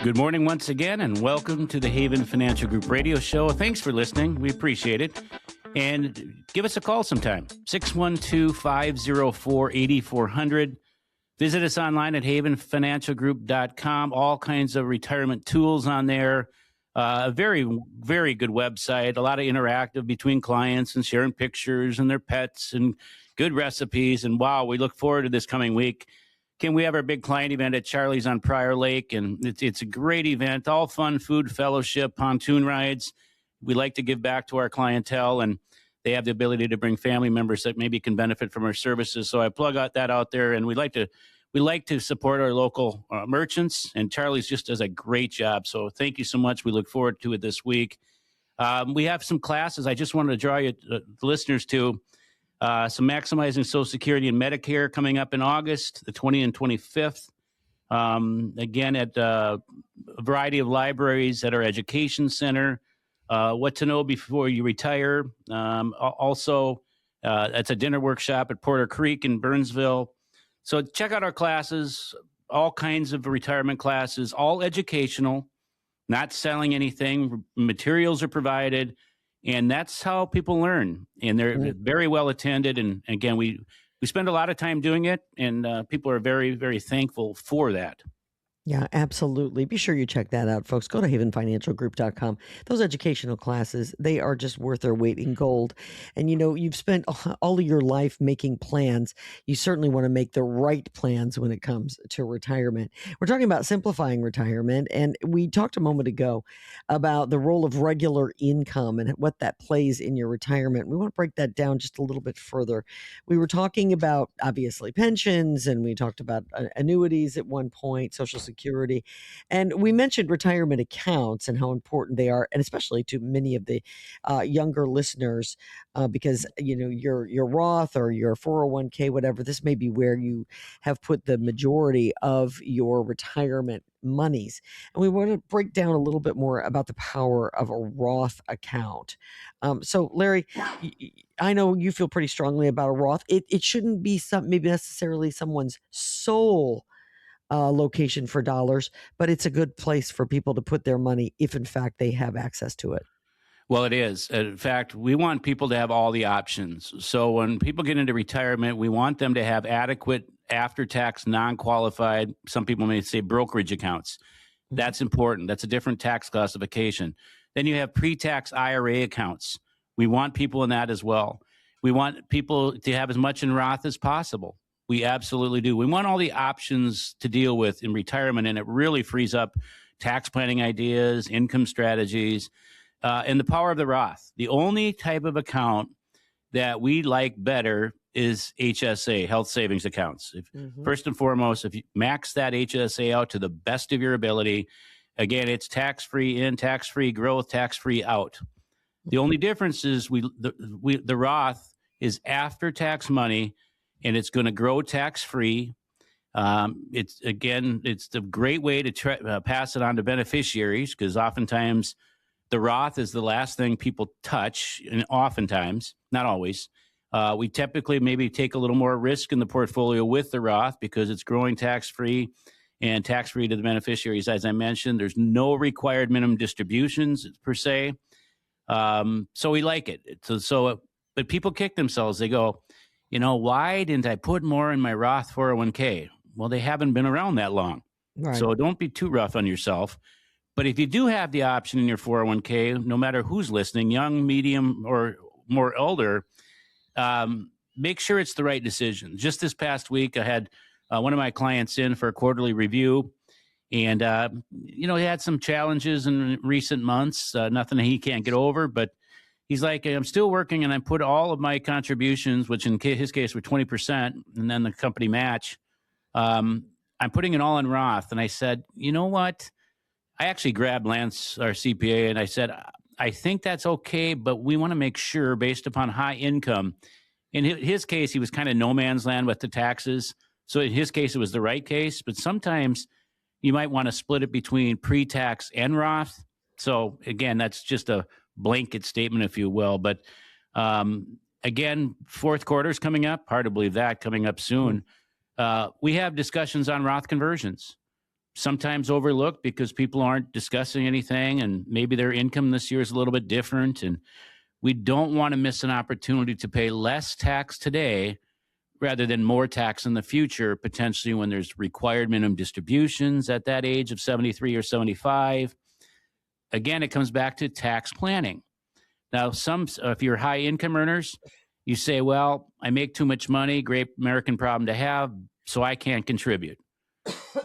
Good morning once again, and welcome to the Haven Financial Group radio show. Thanks for listening. We appreciate it. And give us a call sometime, 612-504-8400. Visit us online at havenfinancialgroup.com. All kinds of retirement tools on there. A very, very good website. A lot of interactive between clients and sharing pictures and their pets and good recipes. And wow, we look forward to this coming week. Kim, we have our big client event at Charlie's on Prior Lake, and it's a great event. All fun, food, fellowship, pontoon rides. We like to give back to our clientele, and they have the ability to bring family members that maybe can benefit from our services. So I plug that out there, and we like to support our local merchants, and Charlie's just does a great job. So thank you so much. We look forward to it this week. We have some classes I just wanted to draw you, the listeners, to. Some Maximizing Social Security and Medicare coming up in August, the 20th and 25th. Again, at a variety of libraries at our education center. What to know before you retire. Also, it's a dinner workshop at Porter Creek in Burnsville. So check out our classes, all kinds of retirement classes, all educational, not selling anything. Materials are provided. And that's how people learn. And they're very well attended. And again, we spend a lot of time doing it, and people are very, very thankful for that. Yeah, absolutely. Be sure you check that out, folks. Go to havenfinancialgroup.com. Those educational classes, they are just worth their weight in gold. And, you know, you've spent all of your life making plans. You certainly want to make the right plans when it comes to retirement. We're talking about simplifying retirement. And we talked a moment ago about the role of regular income and what that plays in your retirement. We want to break that down just a little bit further. We were talking about, obviously, pensions, and we talked about annuities at one point, Social Security. And we mentioned retirement accounts and how important they are, and especially to many of the younger listeners, because, you know, your Roth or your 401k, whatever, this may be where you have put the majority of your retirement monies. And we want to break down a little bit more about the power of a Roth account. So, Larry, I know you feel pretty strongly about a Roth. It shouldn't be maybe necessarily someone's sole location for dollars, but it's a good place for people to put their money if, in fact, they have access to it. Well, it is. In fact, we want people to have all the options. So when people get into retirement, we want them to have adequate after-tax, non-qualified, some people may say brokerage accounts. That's important. That's a different tax classification. Then you have pre-tax IRA accounts. We want people in that as well. We want people to have as much in Roth as possible. We absolutely do. We want all the options to deal with in retirement, and it really frees up tax planning ideas, income strategies, and the power of the Roth. The only type of account that we like better is HSA, health savings accounts. First and foremost, if you max that HSA out to the best of your ability, again, it's tax-free in, tax-free growth, tax-free out. The only difference is the Roth is after-tax money, and it's going to grow tax-free. It's a great way to pass it on to beneficiaries, because oftentimes the Roth is the last thing people touch, and oftentimes, not always. We typically maybe take a little more risk in the portfolio with the Roth because it's growing tax-free and tax-free to the beneficiaries. As I mentioned, there's no required minimum distributions per se. So we like it. But people kick themselves. They go, you know, why didn't I put more in my Roth 401k? Well, they haven't been around that long. Right. So don't be too rough on yourself. But if you do have the option in your 401k, no matter who's listening, young, medium, or more older, make sure it's the right decision. Just this past week, I had one of my clients in for a quarterly review. And, he had some challenges in recent months, nothing he can't get over, but he's like, I'm still working, and I put all of my contributions, which in his case were 20%, and then the company match. I'm putting it all in Roth. And I said, you know what? I actually grabbed Lance, our CPA, and I said, I think that's okay, but we want to make sure based upon high income. In his case, he was kind of no man's land with the taxes. So in his case, it was the right case. But sometimes you might want to split it between pre-tax and Roth. So again, that's just a blanket statement, if you will. But again, fourth quarter is coming up. Hard to believe that, coming up soon. We have discussions on Roth conversions. sometimes overlooked because people aren't discussing anything, and maybe their income this year is a little bit different. And we don't want to miss an opportunity to pay less tax today rather than more tax in the future, potentially when there's required minimum distributions at that age of 73 or 75. Again, it comes back to tax planning. Now, if you're high income earners, you say, well, I make too much money, great American problem to have, so I can't contribute.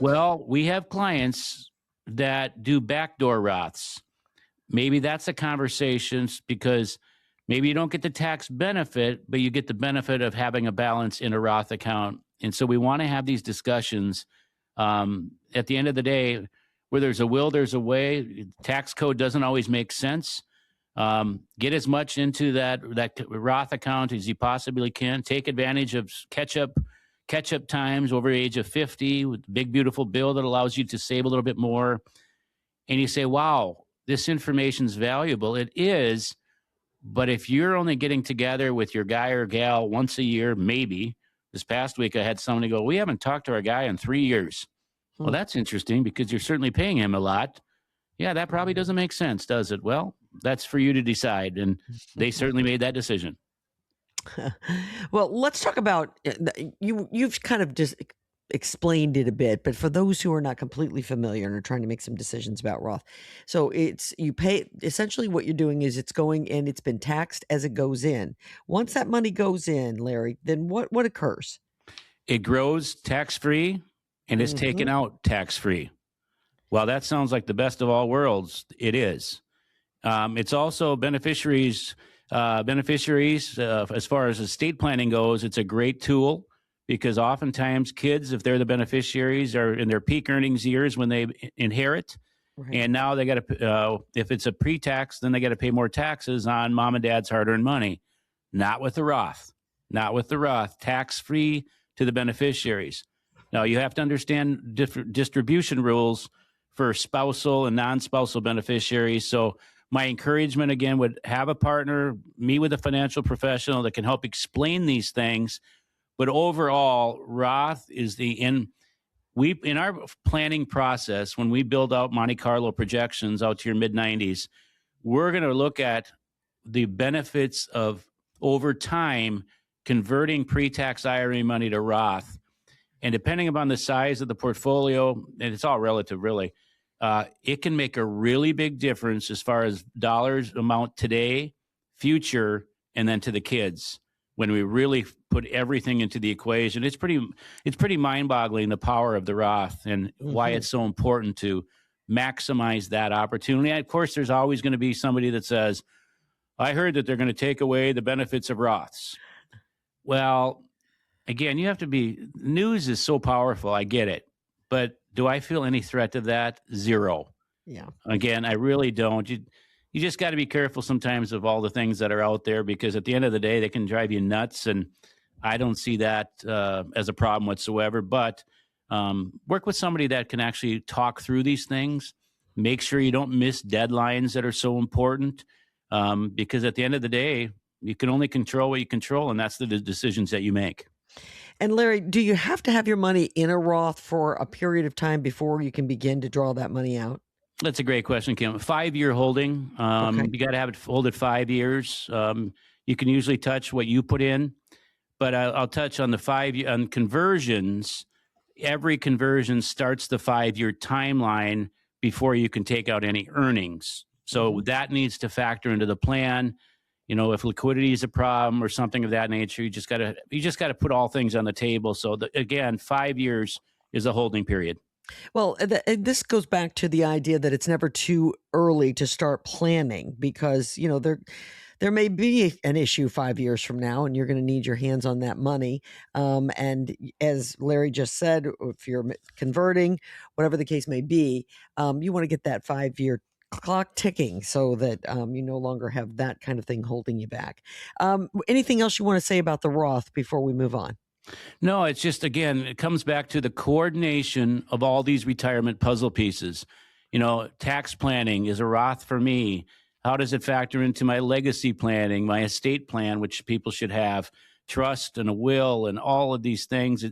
Well, we have clients that do backdoor Roths. Maybe that's a conversation because maybe you don't get the tax benefit, but you get the benefit of having a balance in a Roth account. And so we want to have these discussions. At the end of the day, where there's a will, there's a way. Tax code doesn't always make sense. Get as much into that Roth account as you possibly can. Take advantage of catch-up times over the age of 50 with a big, beautiful bill that allows you to save a little bit more. And you say, wow, this information is valuable. It is. But if you're only getting together with your guy or gal once a year, maybe. This past week, I had somebody go, we haven't talked to our guy in 3 years. Well, that's interesting because you're certainly paying him a lot. Yeah, that probably doesn't make sense, does it? Well, that's for you to decide. And they certainly made that decision. Well, let's talk about you've kind of just explained it a bit, but for those who are not completely familiar and are trying to make some decisions about Roth, so you pay essentially what you're doing is it's going and it's been taxed as it goes in. Once that money goes in, Larry, then what occurs? It grows tax-free and it's taken out tax-free. Well, that sounds like the best of all worlds. It is. It's also beneficiaries. As far as estate planning goes, it's a great tool because oftentimes kids, if they're the beneficiaries, are in their peak earnings years when they inherit. Right. And now they got to, if it's a pre-tax, then they got to pay more taxes on mom and dad's hard-earned money. Not with the Roth. Tax-free to the beneficiaries. Now, you have to understand different distribution rules for spousal and non-spousal beneficiaries. So my encouragement, again, would have a partner, meet with a financial professional that can help explain these things. But overall, Roth is in our planning process, when we build out Monte Carlo projections out to your mid-90s, we're going to look at the benefits of, over time, converting pre-tax IRA money to Roth. And depending upon the size of the portfolio, and it's all relative, really, it can make a really big difference as far as dollars amount today, future, and then to the kids. When we really put everything into the equation, it's pretty mind-boggling, the power of the Roth and why it's so important to maximize that opportunity. And of course, there's always going to be somebody that says, I heard that they're going to take away the benefits of Roths. Well, again, news is so powerful. I get it. But do I feel any threat to that? Zero. Yeah. Again, I really don't. You just got to be careful sometimes of all the things that are out there, because at the end of the day, they can drive you nuts. And I don't see that as a problem whatsoever. But work with somebody that can actually talk through these things. Make sure you don't miss deadlines that are so important, because at the end of the day, you can only control what you control, and that's the decisions that you make. And Larry, do you have to have your money in a Roth for a period of time before you can begin to draw that money out? That's a great question, Kim. 5-year holding. Okay. You got to have it hold it 5 years. You can usually touch what you put in, but I'll touch on the 5 year on conversions. Every conversion starts the 5-year timeline before you can take out any earnings. So that needs to factor into the plan. You know, if liquidity is a problem or something of that nature, you just got to put all things on the table. So again, 5 years is a holding period. Well, this goes back to the idea that it's never too early to start planning, because, you know, there may be an issue 5 years from now and you're going to need your hands on that money. And as Larry just said, if you're converting, whatever the case may be, you want to get that 5-year clock ticking so that you no longer have that kind of thing holding you back. Anything else you want to say about the Roth before we move on? No, it's just, again, it comes back to the coordination of all these retirement puzzle pieces. You know, tax planning is a Roth for me. How does it factor into my legacy planning, my estate plan, which people should have? trust and a will and all of these things.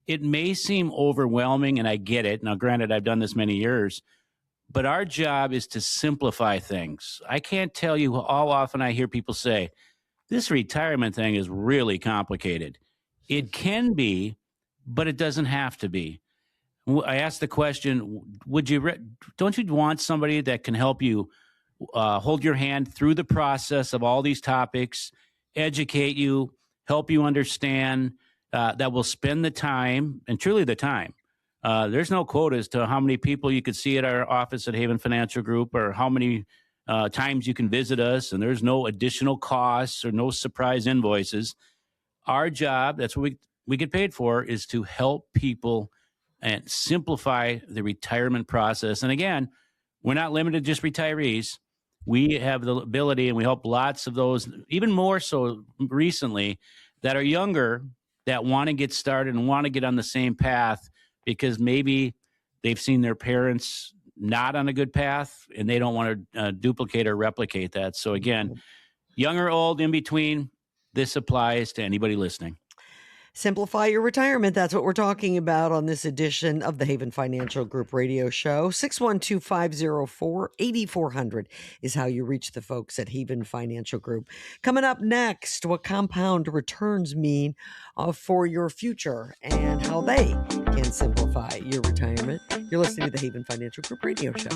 It may seem overwhelming, and I get it. Now, granted, I've done this many years, but our job is to simplify things. I can't tell you how often I hear people say, this retirement thing is really complicated. It can be, but it doesn't have to be. I asked the question, don't you want somebody that can help you hold your hand through the process of all these topics, educate you, help you understand, that will spend the time, and truly the time. There's no quota as to how many people you could see at our office at Haven Financial Group or how many times you can visit us, and there's no additional costs or no surprise invoices. Our job, that's what we get paid for, is to help people and simplify the retirement process. And again, we're not limited to just retirees. We have the ability, and we help lots of those, even more so recently, that are younger, that want to get started and want to get on the same path because maybe they've seen their parents not on a good path and they don't want to duplicate or replicate that. So again, young or old, in between, this applies to anybody listening. Simplify your retirement. That's what we're talking about on this edition of the Haven Financial Group radio show. 612-504-8400 is how you reach the folks at Haven Financial Group. Coming up next, what compound returns mean for your future and how they can simplify your retirement. You're listening to the Haven Financial Group radio show.